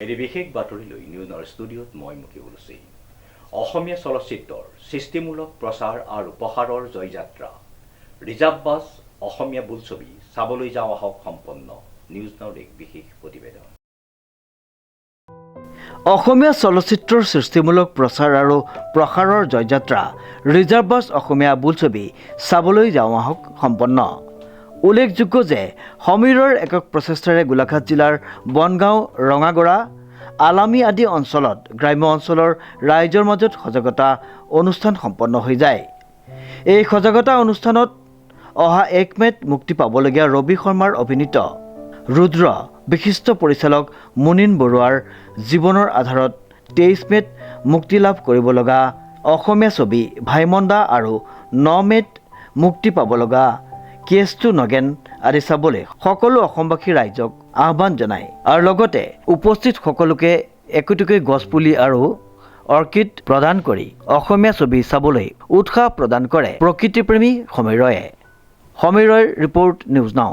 এটি বিশেষ বাতৰিলৈ নিউজৰ ষ্টুডিঅ'ত মই মুকিবুল হুছেইন। অসমীয়া চলচ্চিত্ৰৰ সৃষ্টিমূলক প্ৰচাৰ আৰু প্ৰসাৰৰ জয়যাত্ৰা ৰিজাৰ্ভ বাছ অসমীয়া বোলছবি চাবলৈ যাওঁ আহক সম্পন্ন নিউজ নাওৰ এক বিশেষ প্ৰতিবেদন। অসমীয়া চলচ্চিত্ৰৰ সৃষ্টিমূলক প্ৰচাৰ আৰু প্ৰসাৰৰ জয়যাত্ৰা ৰিজাৰ্ভ বাছ অসমীয়া বোলছবি চাবলৈ যাওঁ আহক সম্পন্ন। উল্লেখযোগ্য যে সমীৰৰ একক প্ৰচেষ্টাৰে গোলাঘাট জিলাৰ বনগাঁও, ৰঙাগড়া, আলামী আদি অঞ্চলত গ্ৰাম্য অঞ্চলৰ ৰাইজৰ মাজত সজাগতা অনুষ্ঠান সম্পন্ন হৈ যায়। এই সজাগতা অনুষ্ঠানত অহা 1 মে'ত মুক্তি পাবলগীয়া ৰবি শৰ্মাৰ অভিনীত ৰুদ্ৰ বিশিষ্ট পৰিচালক মুনীন বৰুৱাৰ জীৱনৰ আধাৰত 23 মে'ত মুক্তি লাভ কৰিব লগা অসমীয়া ছবি ভাইমন্দা আৰু 9 মে'ত মুক্তি পাব লগা কেছটো নগেন আদি চাবলৈ সকলো অসমবাসী ৰাইজক আহ্বান জনায় আৰু লগতে উপস্থিত সকলোকে একোটিকৈ গছপুলি আৰু অৰ্কিড প্ৰদান কৰি অসমীয়া ছবি চাবলৈ উৎসাহ প্ৰদান কৰে প্ৰকৃতিপ্ৰেমী সমীৰয়ে। সমীৰয়ৰ ৰিপৰ্ট নিউজ নাও।